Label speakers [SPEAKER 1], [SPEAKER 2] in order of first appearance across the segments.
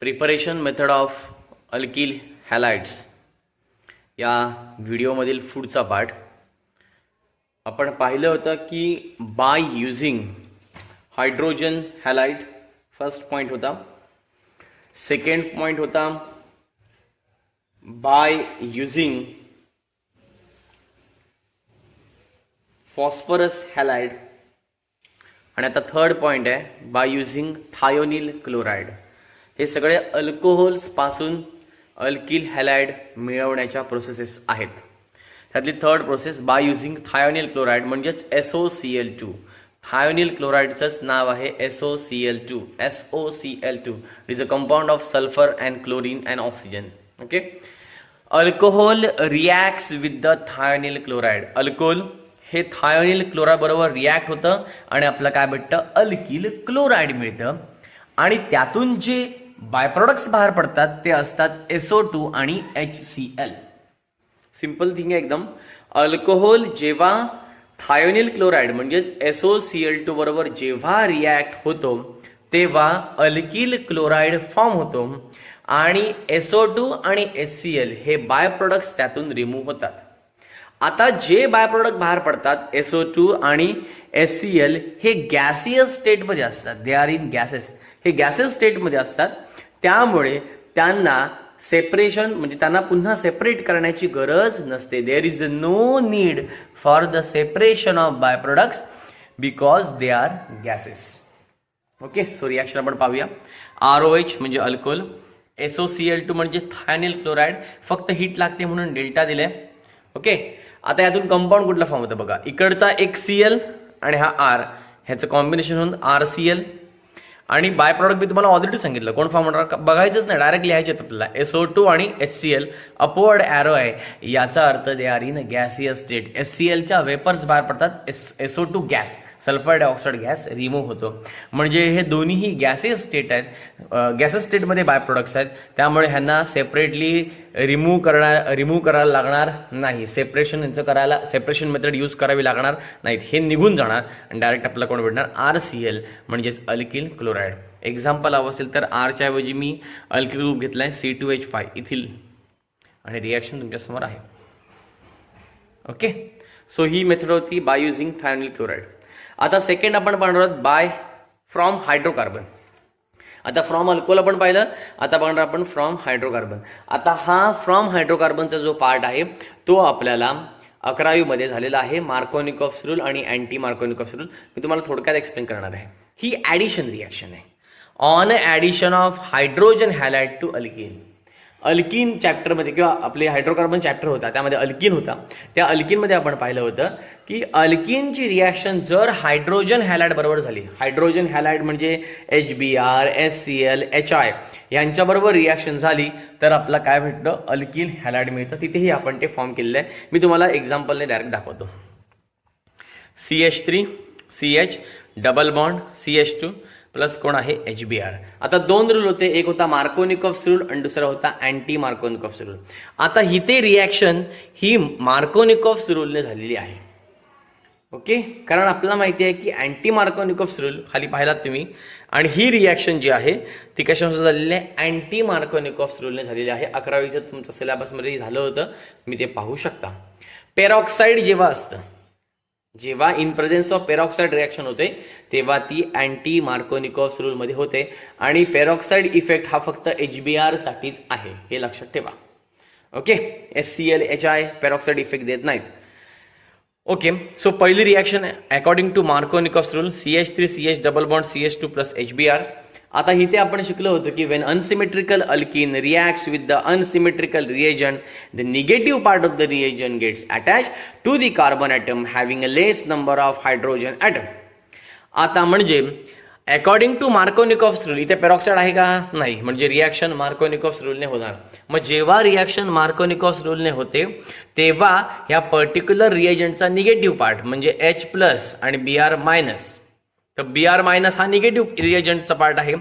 [SPEAKER 1] Preparation method of alkyl हॅलाइड्स या व्हिडिओमधील पुढचा part आपण पाहिलं होतं की by using hydrogen halide first point होता. सेकंड पॉइंट होता बाय युजिंग फॉस्फरस हॅलाइड आणि आता थर्ड पॉइंट आहे बाय युजिंग थायोनिल क्लोराइड. हे सगळे अल्कोहोल्स पासून अल्किल हॅलाइड मिळवण्याच्या प्रोसेसेस आहेत. त्यातली third process by using thionyl chloride म्हणजेच SOCl2. थायोनिल क्लोराइडचंच नाव आहे SOCl2. SOCl2 is a compound of sulphur and chlorine and oxygen. Okay, alcohol reacts with the thionyl chloride. Alcohol हे thionyl chloride बरोबर react होतं आणि आपलं काय भेटतं, अल्किल क्लोराइड मिळतं. आणि त्यातून जे बाय प्रोडक्ट्स बाहेर पडतात ते असतात SO2 आणि HCl. सिंपल थिंग आहे एकदम. अल्कोहोल जेव्हा थायोनिल क्लोराइड म्हणजेच SOCl2 बरोबर जेव्हा रिॲक्ट होतो तेव्हा अल्किल क्लोराइड फॉर्म होतो आणि SO2 आणि HCl हे बाय प्रोडक्ट्स त्यातून रिमूव्ह होतात. आता जे बाय प्रोडक्ट बाहेर पडतात SO2 आणि HCl हे गॅसियस स्टेटमध्ये असतात. दे आर इन गॅसेस. हे गॅसियस स्टेटमध्ये असतात, त्यामुळे त्यांना सेपरेशन म्हणजे त्यांना पुन्हा सेपरेट करण्याची गरज नसते. There is no need for the separation of by products because they are gases. Okay, so reaction आपण पाहूया. ROH म्हणजे अल्कोहोल, SOCl2 म्हणजे थायोनिल क्लोराइड. फक्त हीट लागते म्हणून डेल्टा दिले. ओके, आता यातून कंपाऊंड कुठला फॉर्म होतं बघा. इकडचा एक Cl आणि हा R, ह्याचं कॉम्बिनेशन होऊन RCl. आणि बाय प्रॉडक्ट मी तुम्हाला ऑलरेडी सांगितलं कोण फॉर्म होणार, बघायचंच नाही, डायरेक्ट लिहायचे आपल्याला. SO2 आणि HCl अपवर्ड एरो आहे, याचा अर्थ they are in gaseous state. HClच्या वेपर्स बाहेर पडतात, SO2 gas sulphur dioxide gas remove होतो. म्हणजे हे दोन्हीही गॅसेस स्टेट आहेत, गॅसेस स्टेटमध्ये बाय प्रोडक्ट्स आहेत. त्यामुळे ह्यांना सेपरेटली रिमूव्ह करायला लागणार नाही. सेपरेशन मेथड यूज करावी लागणार नाहीत. हे निघून जाणार आणि डायरेक्ट आपल्याला कोण भेटणार, RCl म्हणजेच अल्किल क्लोराइड. एक्झाम्पल हवं असेल तर आरच्या ऐवजी मी अल्किल ग्रुप घेतलाय C2H5 इथिल आणि रिॲक्शन तुमच्यासमोर आहे. ओके, सो ही मेथड होती बाय युझिंग थायोनिल क्लोराइड. आता सेकंड आपण पाहणार आहोत बाय फ्रॉम हायड्रोकार्बन. आता फ्रॉम अल्कोहोल आपण पाहिलं, आता पाहणार आपण फ्रॉम हायड्रोकार्बन. आता हा फ्रॉम हायड्रोकार्बनचा जो पार्ट आहे तो आपल्याला 11वी मध्ये झालेला आहे. मार्कोनिकॉफ्स रूल आणि अँटी मार्कोनिकॉफ्स रूल मी तुम्हाला थोडक्यात एक्सप्लेन करणार आहे. ही ऍडिशन रिॲक्शन आहे on addition of hydrogen halide to alkene. Alkene चॅप्टरमध्ये किंवा आपले हायड्रोकार्बन चॅप्टर होता त्यामध्ये अल्किन होता. त्या अल्किनमध्ये आपण पाहिलं होतं की अल्किनची रिॲक्शन जर हायड्रोजन हॅलाइड बरोबर झाली, हायड्रोजन हॅलाइड म्हणजे HBr, HCl, HI यांच्याबरोबर रिॲक्शन झाली तर आपला काय भेटतं, अल्किल हॅलाइड मिळतं. तिथेही आपण ते फॉर्म केलेलं आहे. मी तुम्हाला एक्झाम्पलने डायरेक्ट दाखवतो. CH3 CH double bond CH2 plus कोण आहे HBr. आता दोन रूल होते, एक होता मार्कोनिकॉफ्स रूल आणि दुसरा होता अँटी मार्कोनिकॉफ्स रूल. आता इथे रिॲक्शन ही मार्कोनिकॉफ्स रूलने झालेली आहे. ओके, कारण आपल्याला माहिती आहे की अँटी मार्कोनिकॉफ्स रूल खाली पाहिलात तुम्ही, आणि ही रिॲक्शन जी आहे ती कशापासून झालेली आहे, अँटी मार्कोनिकॉफ्स रूलने झालेली आहे. 11वीचं तुमच्या सिलेबसमध्ये झालं होतं, मी ते पाहू शकता. पेरॉक्साईड जेव्हा असतं, जेव्हा in presence of peroxide reaction होते तेव्हा ती अँटी मार्कोनिकॉफ्स रूल मध्ये होते. आणि पेरॉक्साईड इफेक्ट हा फक्त HBr साठीच आहे, हे लक्षात ठेवा. Okay, HCl, HI peroxide effect देत नाहीत. ओके, सो पहिली reaction according to Markovnikov's rule CH3 CH double bond CH2 plus HBr. आता इथे आपण शिकलो होतो की when unsymmetrical alkene reacts with the unsymmetrical reagent, the negative part of the reagent gets attach to the carbon atom having a less number of hydrogen atom. आता म्हणजे according to Markovnikov's rule इथे peroxide आहे का, नाही, म्हणजे reaction Markovnikov's रूलने होणार. मग जेव्हा रिॲक्शन मार्कोनिकॉफ्स रूलने होते तेव्हा या पर्टिक्युलर रिएजंटचा निगेटिव्ह पार्ट म्हणजे H प्लस आणि Br मायनस, तर Br मायनस हा निगेटिव्ह रिएजंटचा पार्ट आहे.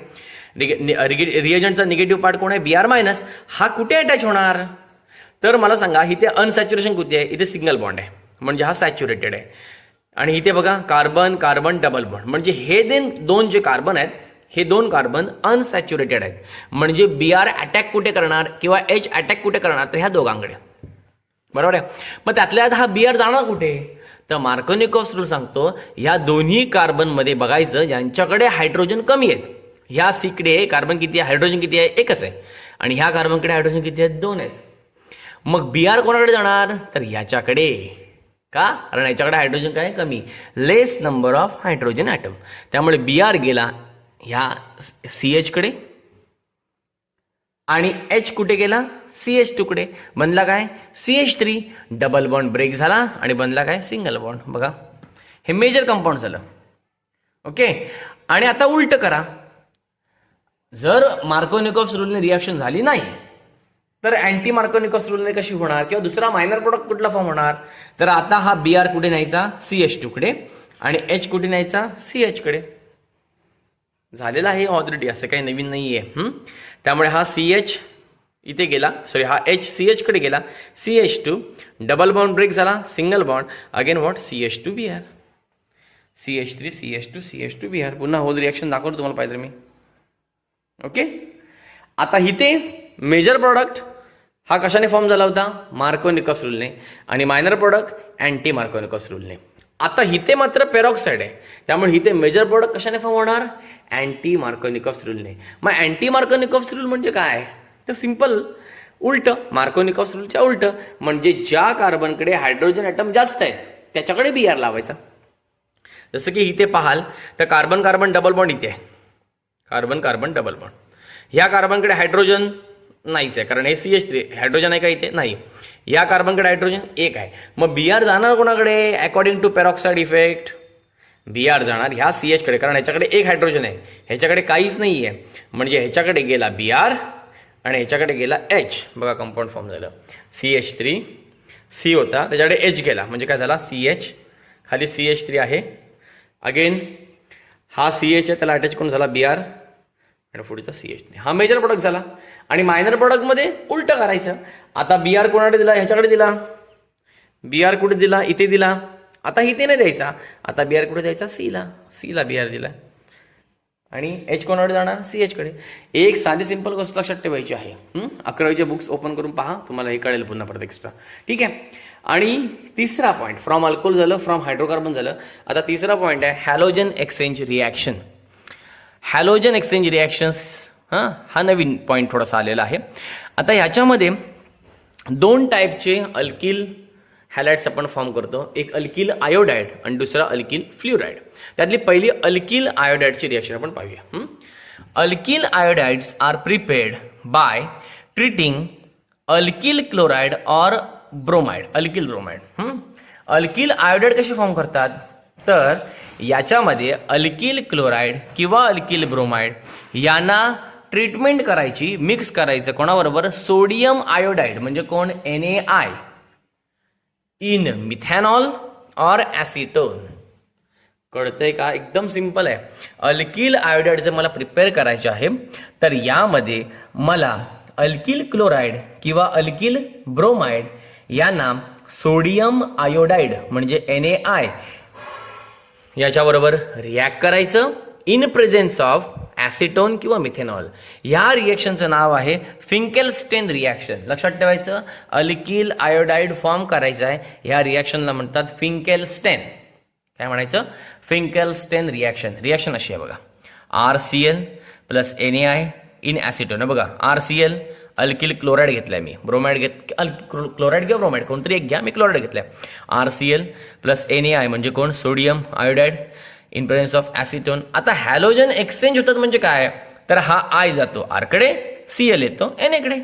[SPEAKER 1] रिएजंटचा निगेटिव्ह पार्ट कोण आहे, Br मायनस. हा कुठे अटॅच होणार, तर मला सांगा, इथे अनसॅच्युरेशन कुठे आहे, इथे सिंगल बॉन्ड आहे म्हणजे हा सॅच्युरेटेड आहे. आणि इथे बघा कार्बन कार्बन डबल बॉन्ड म्हणजे हे दोन जे कार्बन आहेत हे 2 कार्बन अनसॅच्युरेटेड आहेत. म्हणजे Br अटॅक कुठे करणार किंवा H अटॅक कुठे करणार, तर ह्या दोघांकडे. बरोबर आहे. मग त्यातल्या हा Br जाणार कुठे, तर मार्कोनिकॉव्हचा रूल सांगतो ह्या दोन्ही कार्बन मध्ये बघायचं ज्यांच्याकडे हायड्रोजन कमी आहेत. ह्या सीकडे कार्बन किती आहे, हायड्रोजन किती आहे, एकच आहे. आणि ह्या कार्बनकडे हायड्रोजन किती आहेत, 2 आहेत. मग Br कोणाकडे जाणार, तर याच्याकडे. का, कारण याच्याकडे हायड्रोजन काय कमी, लेस नंबर ऑफ हायड्रोजन ॲटम. त्यामुळे Br गेला ह्या CH कडे आणि H कुठे गेला, CH2 कडे. बनला काय, CH3. डबल बॉन्ड ब्रेक झाला आणि बनला काय, सिंगल बॉन्ड. बघा हे मेजर कंपाऊंड झालं. ओके. आणि आता उलट करा, जर मार्कोनिकॉव्हचा रूलने रिॲक्शन झाली नाही तर अँटी मार्कोनिकॉव्हचा रूलने कशी होणार, किंवा दुसरा मायनर प्रोडक्ट कुठला फॉर्म होणार, तर आता हा Br कुठे न्यायचा, CH2 कडे, आणि H कुठे न्यायचा, CH कडे. झालेला आहे ऑलरेडी, असं काही नवीन नाहीये. त्यामुळे हा CH इथे गेला, सॉरी हा H CH कडे गेला, CH2 डबल बॉन्ड ब्रेक झाला, single bond, again what, CH2 Br, CH3 CH2 CH2 Br. पुन्हा होल रिॲक्शन दाखवतो तुम्हाला पाहिजे मी. ओके. आता इथे मेजर प्रोडक्ट हा कशाने फॉर्म झाला होता, मार्कोनिकॉव्हचा रूलने, आणि मायनर प्रोडक्ट अँटी मार्कोनिकॉव्हचा रूलने. आता इथे मात्र पेरॉक्साइड आहे, त्यामुळे इथे मेजर प्रोडक्ट कशाने फॉर्म होणार, अँटी मार्कोनिकॉव्हचा रूलने. मग अँटी मार्कोनिकॉव्हचा रूल म्हणजे काय, तर सिंपल उलट, मार्कोनिकॉव्हचा रूलच्या उलट. म्हणजे ज्या कार्बनकडे हायड्रोजन ॲटम जास्त आहेत त्याच्याकडे Br लावायचा. जसं की इथे पाहाल तर कार्बन कार्बन डबल बॉन्ड इथे आहे, कार्बन कार्बन डबल बॉन्ड. ह्या कार्बनकडे हायड्रोजन नाहीच आहे, कारण हे CH3 हायड्रोजन आहे का इथे, नाही. या कार्बनकडे हायड्रोजन 1 आहे. मग Br जाणार कोणाकडे, according to peroxide effect, Br जाणार ह्या CH कडे, कारण ह्याच्याकडे 1 हायड्रोजन आहे, ह्याच्याकडे काहीच नाही आहे. म्हणजे ह्याच्याकडे गेला Br आणि ह्याच्याकडे गेला H. बघा कंपाऊंड फॉर्म झालं, CH3 C होता, त्याच्याकडे H गेला, म्हणजे काय झाला, CH, खाली CH3 आहे. अगेन हा CH आहे, त्याला अटॅच करून झाला Br आणि पुढचा CH3. हा मेजर प्रोडक्ट झाला. आणि मायनर प्रोडक्ट मध्ये उलट करायचं. आता Br कोणाकडे दिला, ह्याच्याकडे दिला. Br कुठे दिला, इथे दिला. आता इथे नाही द्यायचा, आता Br कुठे द्यायचा, सीला Br दिला. आणि H कोणाकडे जाणार, CH कडे. एक साधी सिंपल गोष्ट लक्षात ठेवायची आहे. 11वीचे बुक्स ओपन करून पहा, तुम्हाला हे कळेल पुन्हा परत एक्स्ट्रा. ठीक आहे. आणि तिसरा पॉईंट, फ्रॉम अल्कोहोल झालं, फ्रॉम हायड्रोकार्बन झालं. आता तिसरा पॉईंट आहे halogen exchange reaction. Halogen exchange reactions हा नवीन पॉईंट थोडासा आलेला आहे. आता ह्याच्यामध्ये 2 टाईपचे अल्किल हॅलाइड्स आपण फॉर्म करतो, एक अल्किल आयोडाइड आणि दुसरा अल्किल फ्ल्युराइड. त्यातली पहिली अल्किल आयोडाइडची रिॲक्शन आपण पाहूया. Alkyl iodides are prepared by treating alkyl chloride और bromide, alkyl bromide. Alkyl iodide कशी फॉर्म करतात, तर याच्यामध्ये अल्किल क्लोराइड किंवा अल्किल ब्रोमाइड यांना ट्रीटमेंट करायची, मिक्स करायचं कोणाबरोबर, सोडियम आयोडाइड म्हणजे कोण, NaI, इन मिथॅनॉल और ॲसिटोन. कळतंय का, एकदम सिंपल आहे. अल्किल आयोडाइड जर मला प्रिपेअर करायचे आहे तर यामध्ये मला अल्किल क्लोराइड किंवा अल्किल ब्रोमाइड यांना सोडियम आयोडाइड म्हणजे NaI याच्याबरोबर रिॲक्ट करायचं इन प्रेझेन्स ऑफ ॲसिटोन किंवा मिथेनॉल. या रिॲक्शनचं नाव आहे फिंकेलस्टेन रिॲक्शन. लक्षात ठेवायचं, अल्किल आयोडाइड फॉर्म करायचा आहे, ह्या रिॲक्शनला म्हणतात फिंकेलस्टेन. काय म्हणायचं, फिंकेलस्टेन रिॲक्शन. रिॲक्शन अशी आहे बघा, RCl plus NaI in acetone. बघा RCl अल्किल क्लोराइड घेतलाय मी, ब्रोमाइड क्लोराइड किंवा ब्रोमाइड कोणतरी एक घ्या, मी क्लोराइड घेतलाय. RCl प्लस NaI म्हणजे कोण, sodium iodide in presence of acetone. आता हॅलोजन एक्सचेंज होतात म्हणजे काय, तर हा I जातो R कडे, Cl येतो Na कडे.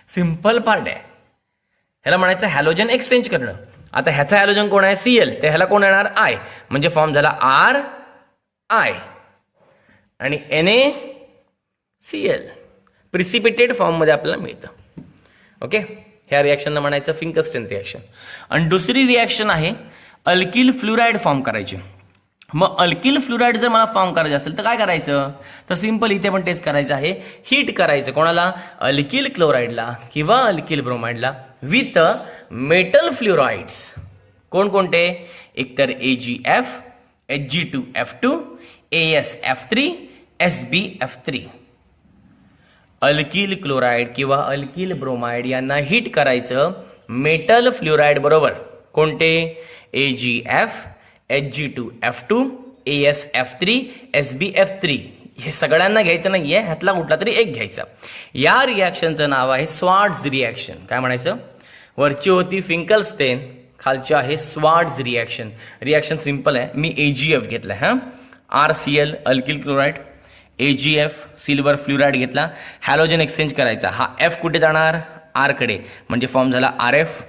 [SPEAKER 1] सिंपल पार्ट आहे. ह्याला म्हणायचं हॅलोजन एक्सचेंज करणं. आता ह्याचा हॅलोजन कोण आहे, Cl, ते ह्याला कोण येणार, I, म्हणजे फॉर्म झाला RI आणि NaCl. प्रिसिपिटेड फॉर्म मध्ये आपल्याला मिळतं. ओके. ह्या रिॲक्शनला म्हणायचं फिंकेलस्टेन रिॲक्शन. आणि दुसरी रिॲक्शन आहे अल्किल फ्लुराइड फॉर्म करायची. मग अल्किल फ्लुराइड जर मला फॉर्म करायचं असेल तर काय करायचं, तर सिंपल इथे पण टेस्ट करायचं आहे, हीट करायचं कोणाला, अल्किल क्लोराइडला किंवा अल्किल ब्रोमाइडला विथ मेटल फ्लुराइड्स. कोणकोणते, एकतर AgF, Hg2F2, AsF3, SbF3. Alkyl chloride किंवा अल्किल ब्रोमाइड यांना हिट करायचं मेटल फ्लोराईड बरोबर. कोणते? AgF, Hg2F2, AsF3, SbF3. हे सगळ्यांना घ्यायचं नाहीये, ह्यातला कुठला तरी एक घ्यायचा. या रिॲक्शनचं नाव आहे स्वार्ट्झ रिॲक्शन. काय म्हणायचं? वरची होती फिंकलस्टेन, खालची आहे स्वार्ट्झ रिॲक्शन. रिॲक्शन सिंपल आहे. मी AgF घेतला, हा RCl alkyl chloride, AgF silver fluoride घेतला. हॅलोजन एक्सचेंज करायचा. हा F कुठे जाणार? R कडे, म्हणजे फॉर्म झाला RF.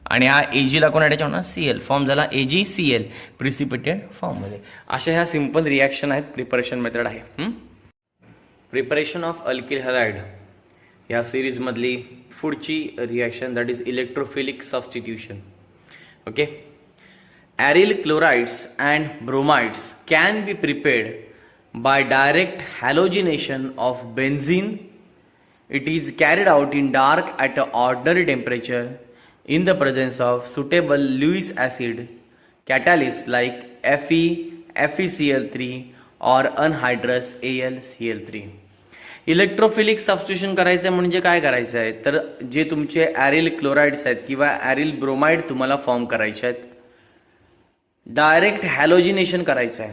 [SPEAKER 1] आणि हा Ag ला कोण अटॅच होणार? Cl. फॉर्म झाला AgCl प्रिसिपिटेड फॉर्म मध्ये. अशा ह्या सिंपल रिॲक्शन आहेत. प्रिपरेशन मेथड आहे. प्रिपरेशन ऑफ अल्किल हॅलाइड या सिरीज मधली पुढची reaction that is electrophilic substitution. Okay. Aryl chlorides and bromides can be prepared by direct halogenation of benzene. It is carried out in dark at an ordinary temperature in the presence of suitable Lewis acid catalysts like Fe, FeCl3 or anhydrous AlCl3. Electrophilic substitution करायचं म्हणजे काय करायचं आहे? तर जे तुमचे ॲरिल chlorides आहेत किंवा ॲरिल ब्रोमाइड तुम्हाला फॉर्म करायचे आहेत, डायरेक्ट हॅलोजिनेशन करायचं आहे.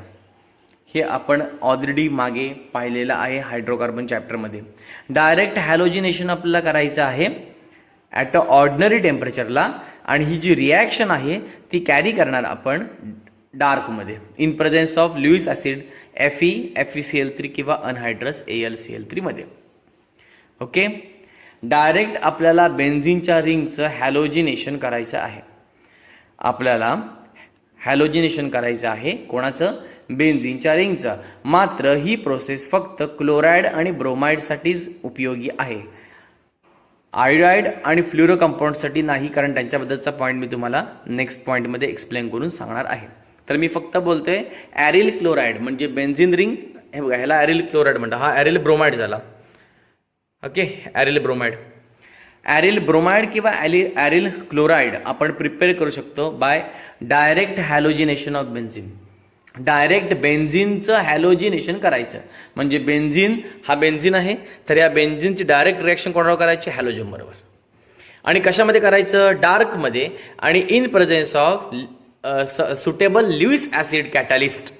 [SPEAKER 1] हे आपण ऑलरेडी मागे पाहिलेलं आहे हायड्रोकार्बन चॅप्टरमध्ये. डायरेक्ट हॅलोजिनेशन आपल्याला करायचं आहे ॲट अ ऑर्डिनरी टेम्परेचरला, आणि ही जी रिॲक्शन आहे ती कॅरी करणार आपण डार्कमध्ये in presence of Lewis acid Fe, FeCl3 किंवा अनहायड्रस AlCl3 मध्ये. ओके. डायरेक्ट आपल्याला बेन्झिनच्या रिंगचं हॅलोजिनेशन करायचं आहे. आपल्याला हॅलोजिनेशन करायचं आहे कोणाचं? बेन्झिनच्या रिंगचं. मात्र ही प्रोसेस फक्त क्लोराईड आणि ब्रोमाइडसाठीच उपयोगी आहे. आयोडाईड आणि फ्लोरो कंपाऊंडसाठी नाही, कारण त्यांच्याबद्दलचा पॉईंट मी तुम्हाला नेक्स्ट पॉईंटमध्ये एक्सप्लेन करून सांगणार आहे. तर मी फक्त बोलतोय ॲरिल क्लोराईड म्हणजे बेन्झिन रिंग. हे बघा, ह्याला ॲरिल क्लोराईड म्हणतात. हा ॲरिल ब्रोमाइड झाला. Okay. Aryl bromide, aryl bromide किंवा ॲरिल क्लोराईड आपण प्रिपेअर करू शकतो by direct halogenation of benzene. Direct बेन्झिनचं हॅलोजिनेशन करायचं म्हणजे बेन्झिन, हा बेन्झिन आहे, तर या बेन्झिनची डायरेक्ट रिॲक्शन कोणावर करायची? हॅलोजन बरोबर. आणि कशामध्ये करायचं? डार्कमध्ये, आणि in presence of suitable Lewis acid catalyst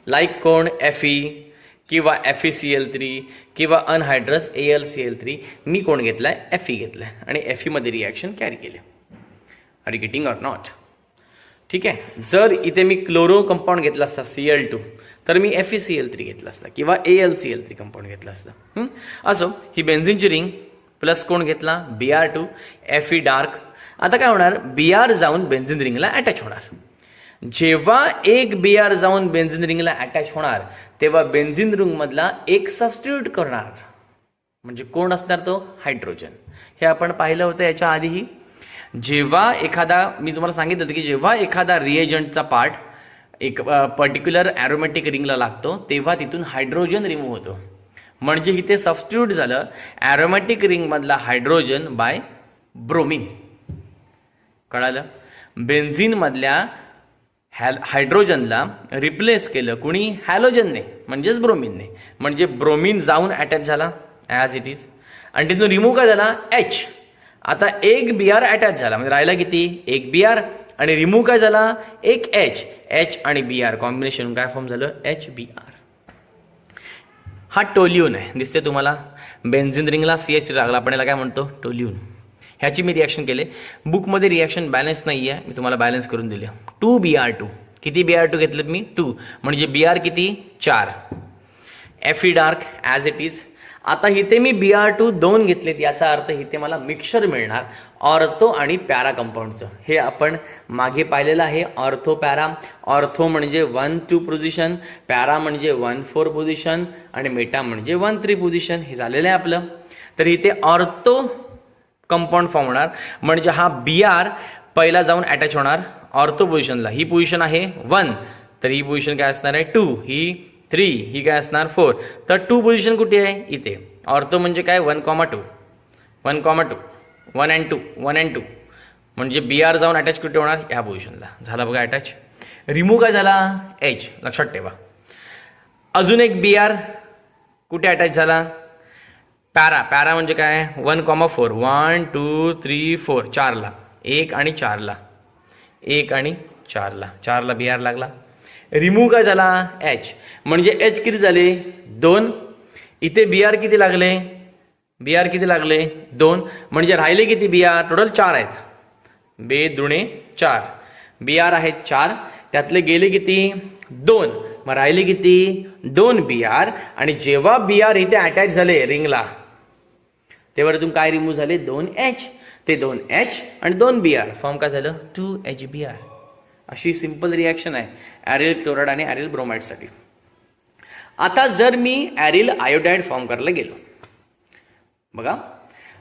[SPEAKER 1] like कोण? Fe किंवा FeCl3 किंवा अनहायड्रस AlCl3. मी कोण घेतलाय? Fe घेतलाय, आणि Fe मध्ये रिॲक्शन कॅरी केले. Are you getting or not? ठीक आहे. जर इथे मी क्लोरो कंपाऊंड घेतला असता Cl2, तर मी FeCl3 घेतला असता किंवा AlCl3 कंपाऊंड घेतला असता. असो, ही बेन्झिनची रिंग प्लस कोण घेतला? Br2, Fe dark. आता काय होणार? Br जाऊन बेन्झिन रिंगला अटॅच होणार. जेव्हा एक Br जाऊन बेन्झिन रिंगला अटॅच होणार तेव्हा बेन्झिन रिंग मधला एक सबस्टिट्यूट करणार, म्हणजे कोण असणार? तो हायड्रोजन. हे आपण पाहिलं होतं याच्या आधीही. जेव्हा एखादा, मी तुम्हाला सांगितलं होतं की जेव्हा एखादा रिएजंटचा पार्ट एक पर्टिक्युलर ॲरोमॅटिक रिंगला लागतो तेव्हा तिथून हायड्रोजन रिमूव्ह होतो. म्हणजे इथे सबस्टिट्यूट झालं ॲरोमॅटिक रिंग मधला हायड्रोजन बाय ब्रोमिन. कळालं? बेन्झिन मधल्या हायड्रोजनला रिप्लेस केलं कुणी? हॅलोजनने, म्हणजेच ब्रोमिनने. म्हणजे ब्रोमिन जाऊन अटॅच झाला ॲज इट इज, आणि तिथून रिमूव्ह काय झाला? H. आता एक Br अटॅच झाला, म्हणजे राहिला किती? एक Br, आणि रिमूव्ह काय झाला? एक H. H आणि Br कॉम्बिनेशन काय फॉर्म झालं? HBr. हा टोल्यून आहे, दिसते तुम्हाला? बेन्झिन रिंगला CH लागला, आपण याला काय म्हणतो? टोल्यून. ह्याची मी रिॲक्शन केले. बुकमध्ये रिॲक्शन बॅलन्स नाही आहे, मी तुम्हाला बॅलन्स करून दिले. 2Br2. किती Br2 घेतलेत मी? 2. म्हणजे Br किती? 4. Fe dark as it is. आता इथे मी Br2 2 घेतलेत, याचा अर्थ इथे मला मिक्सचर मिळणार ऑर्थो आणि पॅरा कंपाऊंडचं. हे आपण मागे पाहिलेलं आहे. Ortho para. ऑर्थो म्हणजे 1-2 पोझिशन, पॅरा म्हणजे 1-4 पोझिशन, आणि मेटा म्हणजे 1-3 पोझिशन. हे झालेलं आहे आपलं. तर इथे ऑर्थो कंपाऊंड फॉर्म होणार, म्हणजे हा Br पहिला जाऊन अटॅच होणार ऑर्थो पोझिशनला. ही पोझिशन आहे 1, तर ही पोझिशन काय असणार आहे? 2. ही 3, ही काय असणार? 4. तर 2 पोझिशन कुठे आहे? इथे. ऑर्थो म्हणजे काय? 1,2, 1,2, 1 and 2, 1 and 2. म्हणजे Br जाऊन अटॅच कुठे होणार? ह्या पोझिशनला. झाला बघा अटॅच. रिमूव्ह काय झाला? H. लक्षात ठेवा. अजून एक Br कुठे अटॅच झाला? पॅरा म्हणजे काय? 1,4 1 2 3 4 4ला 1 आणि 4ला 1 आणि 4ला Br लागला. रिमूव्ह काय झाला? H म्हणजे H किती झाले? 2. इथे Br किती लागले? 2 म्हणजे राहिले किती Br? टोटल 4 आहेत. 2 दुणे 4 Br आहेत 4, त्यातले गेले किती? 2. मग राहिले किती? 2 Br. आणि जेव्हा Br इथे अटॅच झाले रिंगला तेव्हा तुम काय रिमूव्ह झाले? 2H. ते 2H आणि 2 Br फॉर्म काय झालं? 2HBr. अशी सिंपल रिॲक्शन आहे ॲरिल क्लोराईड आणि ॲरिल ब्रोमाइडसाठी. आता जर मी ॲरिल आयोडाइड फॉर्म करायला गेलो, बघा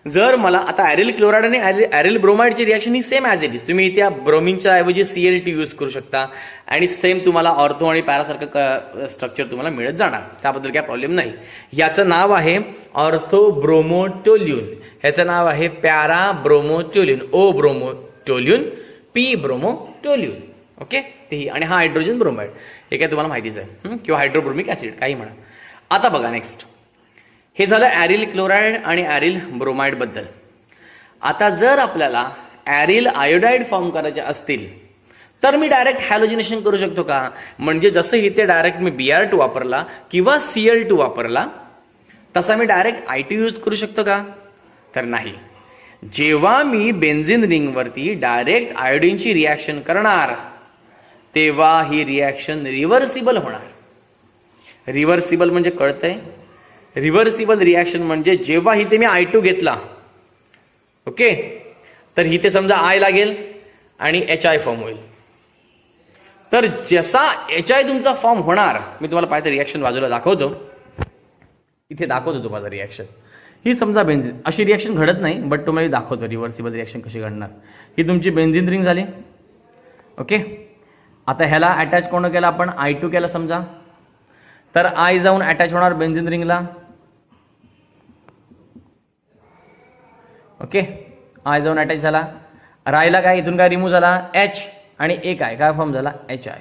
[SPEAKER 1] जर मला आता ॲरिल क्लोराईड आणि ॲरिल ब्रोमाइडची रिॲक्शन ही सेम ॲज इट इज. तुम्ही इथे ब्रोमिनच्या ऐवजी Cl2 यूज करू शकता आणि सेम तुम्हाला ऑर्थो आणि पॅरासारखं स्ट्रक्चर तुम्हाला मिळत जाणार, त्याबद्दल काय प्रॉब्लेम नाही. याचं नाव आहे ऑर्थो ब्रोमोटोल्यून, ह्याचं नाव आहे पॅरा ब्रोमोटोल्यून, ओ ब्रोमोटोल्यून, पी ब्रोमोटोल्यून. ओके ते आणि हा हायड्रोजन ब्रोमाइड हे काय तुम्हाला माहितीच आहे, किंवा हायड्रोब्रोमिक ऍसिड काही म्हणा. आता बघा नेक्स्ट, हे झालं ॲरिल क्लोराईड आणि ॲरिल ब्रोमाइड बद्दल. आता जर आपल्याला ॲरिल आयोडाइड फॉर्म करायचे असतील तर मी डायरेक्ट हॅलोजिनेशन करू शकतो का? म्हणजे जसं इथे डायरेक्ट मी Br2 वापरला किंवा Cl2 वापरला तसा मी डायरेक्ट I2 यूज करू शकतो का? तर नाही. जेव्हा मी बेन्झिन रिंगवरती डायरेक्ट आयोडीनची रिॲक्शन करणार तेव्हा ही रिॲक्शन रिव्हर्सिबल होणार. रिव्हर्सिबल म्हणजे कळतंय? रिव्हर्सिबल रिॲक्शन म्हणजे जेव्हा इथे मी I2 घेतला, ओके, तर इथे समजा I लागेल आणि HI फॉर्म होईल. तर जसा HI तुमचा फॉर्म होणार, मी तुम्हाला पाहिजे रिॲक्शन बाजूला दाखवतो, इथे दाखवतो तुम्हाला रिॲक्शन. ही समजा बेन्झिन, अशी रिॲक्शन घडत नाही बट तुम्हाला दाखवतो रिव्हर्सिबल रिॲक्शन कशी घडणार. ही तुमची बेन्झिन रिंग झाली, ओके. आता ह्याला अटॅच कोण केला? आपण I2 केला समजा, तर I जाऊन अटॅच होणार बेन्झिन रिंगला, ओके. I जाऊन अटॅच झाला, राहिला काय? इथून काय रिमूव्ह झाला? H आणि एक आहे काय फॉर्म झाला? HI.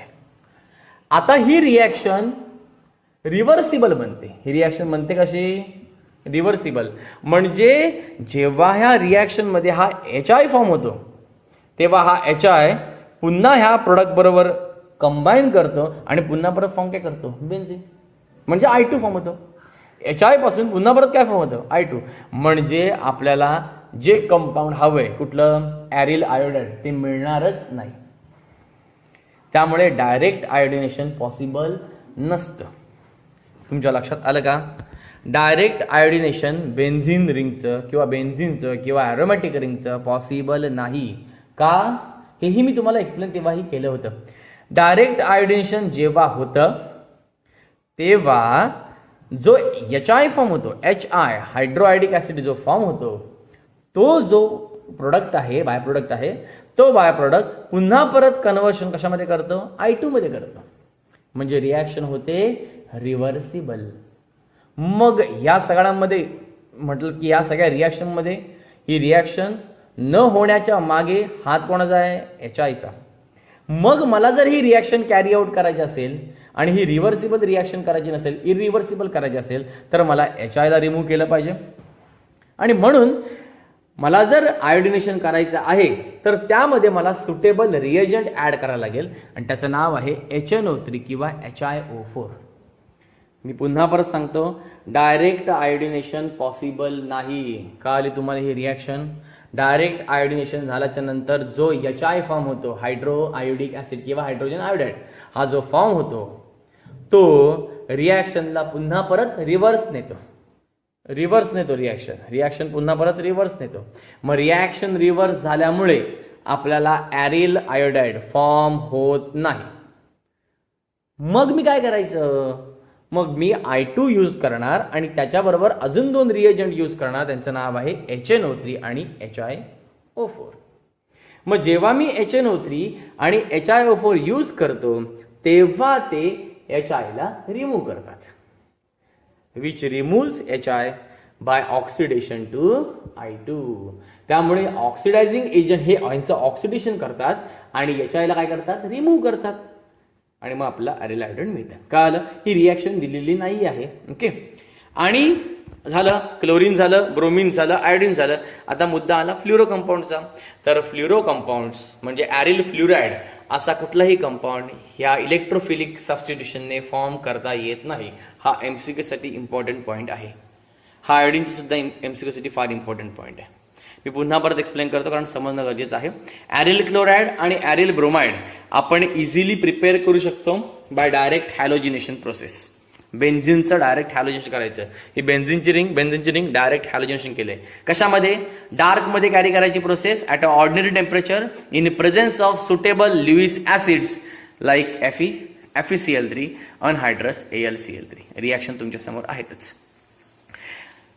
[SPEAKER 1] आता ही रिॲक्शन रिव्हर्सिबल बनते. ही रिॲक्शन बनते कशी? रिव्हर्सिबल. म्हणजे जेव्हा ह्या रिॲक्शन मध्ये हा HI फॉर्म होतो तेव्हा हा HI पुन्हा ह्या प्रोडक्ट बरोबर कंबाईन करतो आणि पुन्हा परत फॉर्म काय करतो? बेन्झिन. म्हणजे I2 फॉर्म होतो. HI पासून पुन्हा परत काय फॉर्म होतं? I2. म्हणजे आपल्याला जे कंपाऊंड हवंय कुठलं? ॲरिल आयोडाइड, ते मिळणारच नाही. त्यामुळे डायरेक्ट आयोडिनेशन पॉसिबल नसतं. तुमच्या लक्षात आलं का? डायरेक्ट आयोडिनेशन बेन्झिन रिंगचं किंवा बेन्झिनचं किंवा ॲरोमॅटिक रिंगचं पॉसिबल नाही. का? हेही मी तुम्हाला एक्सप्लेन तेव्हाही केलं होतं. डायरेक्ट आयोडिनेशन जेव्हा होतं तेव्हा जो HI फॉर्म होतो, HI हायड्रोआयडिक ऍसिड जो फॉर्म होतो, तो जो प्रोडक्ट आहे, बाय प्रोडक्ट आहे, तो बाय प्रोडक्ट पुन्हा परत कन्व्हर्शन कशामध्ये करतो? I2 मध्ये करतो. म्हणजे रिॲक्शन होते रिव्हर्सिबल. मग या सगळ्यांमध्ये म्हटलं की या सगळ्या रिॲक्शन मध्ये ही रिॲक्शन न होण्याच्या मागे हात कोणाचा आहे? HIचा. मग मला जर ही रिॲक्शन कॅरी आउट करायची असेल आणि ही रिव्हर्सिबल रिॲक्शन करायची नसेल, इरिव्हर्सिबल करायची असेल, तर मला HIला रिमूव्ह केलं पाहिजे. आणि म्हणून मला जर आयोडिनेशन करायचं आहे तर त्यामध्ये मला सुटेबल रिएजंट ऍड करायला लागेल आणि त्याचं नाव आहे HNO3 किंवा HiO4. मी पुन्हा परत सांगतो, डायरेक्ट आयोडिनेशन पॉसिबल नाही. का आली तुम्हाला ही रिॲक्शन? डायरेक्ट आयोडिनेशन झाल्याच्या नंतर जो HI फॉर्म होतो, हायड्रो आयोडिक ऍसिड किंवा हायड्रोजन आयोडाइड, हा जो फॉर्म होतो तो रिॲक्शनला पुन्हा परत रिव्हर्स नेतो. रिॲक्शन पुन्हा परत रिव्हर्स नेतो. मग रिॲक्शन रिव्हर्स झाल्यामुळे आपल्याला ॲरिल आयोडाइड फॉर्म होत नाही. मग मी काय करायचं? मग मी I2 यूज करणार आणि त्याच्याबरोबर अजून 2 रिएजंट यूज करणार. त्यांचं नाव आहे HNO3 आणि HiO4. मग जेव्हा मी HNO3 आणि HiO4 यूज करतो तेव्हा ते HIला रिमूव्ह करतात. Which removes HI by oxidation to I2. त्यामुळे ऑक्सिडायझिंग एजंट हे यांचं ऑक्सिडेशन करतात आणि HIला काय करतात? रिमूव्ह करतात. आणि मग आपला ॲरिल आयोडाईड मिळतं. कळालं? ही रिॲक्शन दिलेली नाही आहे. ओके. आणि झालं क्लोरीन झालं, ब्रोमीन झालं, आयोडीन झालं. आता मुद्दा आला फ्ल्युरो कंपाऊंडचा. तर फ्ल्युरो कंपाऊंड्स म्हणजे ॲरिल फ्ल्युराईड असा कुठलाही कंपाऊंड ह्या इलेक्ट्रोफिलिक सबस्टिट्यूशनने फॉर्म करता येत नाही. हा MCQ साठी इम्पॉर्टंट पॉईंट आहे. हा आयोडीनचा सुद्धा MCQ साठी फार इम्पॉर्टंट पॉईंट आहे. मी पुन्हा परत एक्सप्लेन करतो कारण समजणं गरजेचं आहे. ॲरिल क्लोराईड आणि ॲरिल ब्रोमाइड आपण इझिली प्रिपेअर करू शकतो बाय डायरेक्ट हॅलोजिनेशन प्रोसेस. बेन्झिनचं डायरेक्ट हॅलोजिनेशन करायचं. ही बेन्झिनची रिंग डायरेक्ट हॅलोजिनेशन केलंय. कशामध्ये? डार्कमध्ये कॅरी करायची process at a ordinary temperature in presence of suitable Louise acids like FeCl3 अनहायड्रस AlCl3. Reaction तुमच्या समोर आहेतच.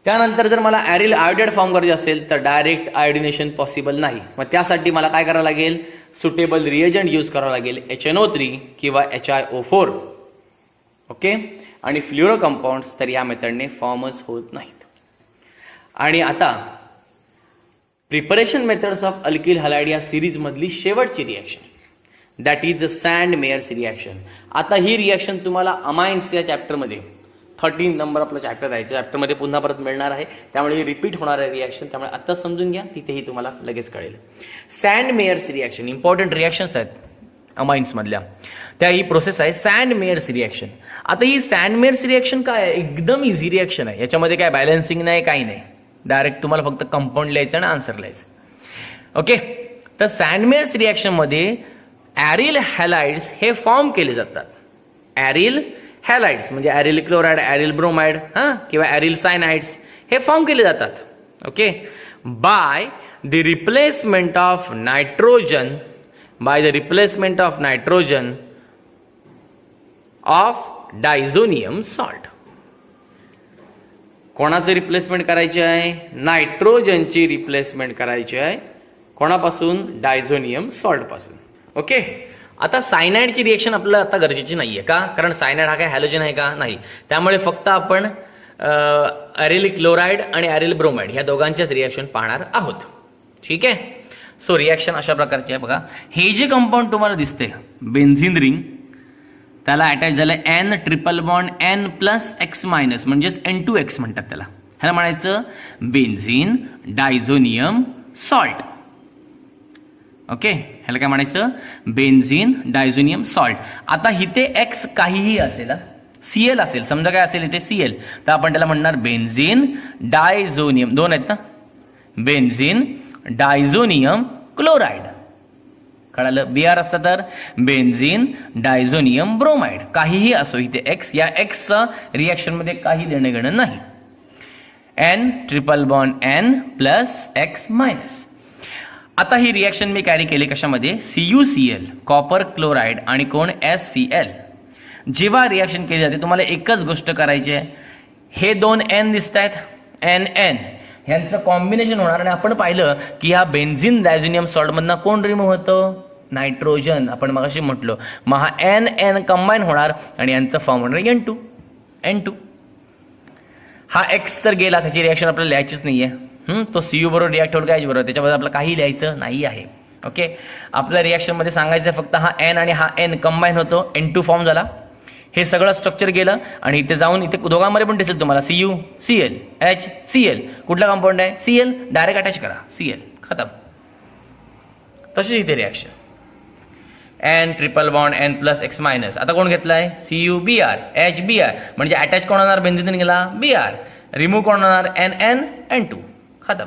[SPEAKER 1] त्यानंतर जर मला ॲरिल आयोडाईड फॉर्म करायचे असेल तर डायरेक्ट आयोडिनेशन पॉसिबल नाही. मग त्यासाठी मला काय करावं लागेल? सुटेबल रिएजंट यूज करावं लागेल, HNO3 किंवा HiO4. ओके. आणि फ्ल्युरो कंपाऊंड्स तर या मेथडने फॉर्मच होत नाहीत. आणि आता preparation methods of alkyl halide या सिरीज मधली शेवटची reaction that is Sandmeyer's reaction. आता ही रिॲक्शन तुम्हाला अमाइन्स या चॅप्टरमध्ये 13 नंबर आपला चॅप्टर आहे. चॅप्टरमध्ये पुन्हा परत मिळणार आहे. त्यामुळे ही रिपीट होणार आहे रिॲक्शन. त्यामुळे आता समजून घ्या, तिथेही तुम्हाला लगेच कळेल. Sandmeyer's reaction important reactions आहेत अमाइन्स मधल्या. त्या ही प्रोसेस आहे सँड मेयर्स रिॲक्शन. आता ही सँड मेयर्स रिॲक्शन काय आहे? एकदम इझी रिॲक्शन आहे. याच्यामध्ये काय बॅलन्सिंग नाही, काही नाही. डायरेक्ट तुम्हाला फक्त कंपाऊंड लिहायचं आणि आन्सर लिहायचं. ओके. तर सँड मेयर्स रिॲक्शन मध्ये ॲरिल हॅलाइड्स हे फॉर्म केले जातात. ॲरिल हॅलाइड्स म्हणजे ॲरिल क्लोराइड, ॲरिल ब्रोमाइड किंवा ॲरिल सायनाइड्स हे फॉर्म केले जातात. Okay. By the replacement of nitrogen of diazonium salt. कोणाचं रिप्लेसमेंट करायचे आहे? नायट्रोजनची रिप्लेसमेंट करायची आहे. कोणापासून? डायझोनियम सॉल्ट पासून. ओके. आता सायनाइडची रिएक्शन आपल्याला आता गरजेची नाहीये. का? कारण सायनाइड हा काय हॅलोजन आहे का? नाही. त्यामुळे फक्त आपण ॲरिल क्लोराइड आणि ॲरिल ब्रोमाइड ह्या दोघांच्याच रिएक्शन पाहणार आहोत. ठीक आहे. सो रिॲक्शन अशा प्रकारची आहे बघा. हे जे कंपाऊंड तुम्हाला दिसते बेन्झिन रिंग, त्याला अटॅच झालं N ट्रिपल बॉन्ड N+X- म्हणजेच N2X म्हणतात त्याला. ह्याला म्हणायचं बेन्झिन डायझोनियम सॉल्ट. ओके. ह्याला काय म्हणायचं? Benzene diazonium salt. आता इथे X काहीही असेल, Cl असेल, समजा काय असेल इथे Cl, तर आपण त्याला म्हणणार बेन्झिन डायझोनियम. दोन आहेत ना, बेन्झिन डायझोनियम क्लोराइड. कळालं? Br असतं तर बेन्झिन डायझोनियम ब्रोमाइड. काहीही असो इथे X, या Xचं रिॲक्शन मध्ये काही देणं घेणं नाही. N triple bond N+X-. आता ही रिॲक्शन मी कॅरी केली कशामध्ये? CuCl कॉपर क्लोराइड आणि कोण? SCl. जेव्हा रिॲक्शन केली जाते तुम्हाला एकच गोष्ट करायची आहे. हे दोन N दिसत आहेत, NN, ह्यांचं कॉम्बिनेशन होणार. आणि आपण पाहिलं की ह्या बेन्झिन डायझोनियम सॉल्ट मधनं कोण रिमूव्ह होतं? नायट्रोजन. आपण मगाशी म्हटलो. मग हा NN कंबाईन होणार आणि यांचं फॉर्म होणार N2. हा X तर गेला, त्याची रिॲक्शन आपल्याला लिहायचीच नाहीये. तो Cu बरोबर रिॲक्ट होईल काय बरोबर, त्याच्यामध्ये आपल्याला काही लिहायचं नाही आहे. ओके. आपल्या रिॲक्शन मध्ये सांगायचं फक्त हा N आणि हा N कंबाईन होतो, N2 फॉर्म झाला. हे सगळं स्ट्रक्चर गेलं आणि इथे जाऊन इथे दोघांमध्ये पण दिसेल तुम्हाला CuCl HCl. कुठला कंपाऊंड आहे? Cl. डायरेक्ट अटॅच करा Cl, खतम. तशीच इथे reaction N triple bond N+X-. आता कोण घेतलाय? CuBr HBr. म्हणजे अटॅच कोण होणार? बेन्झिन गेला Br. रिमूव्ह कोण होणार? NN N2, खतम.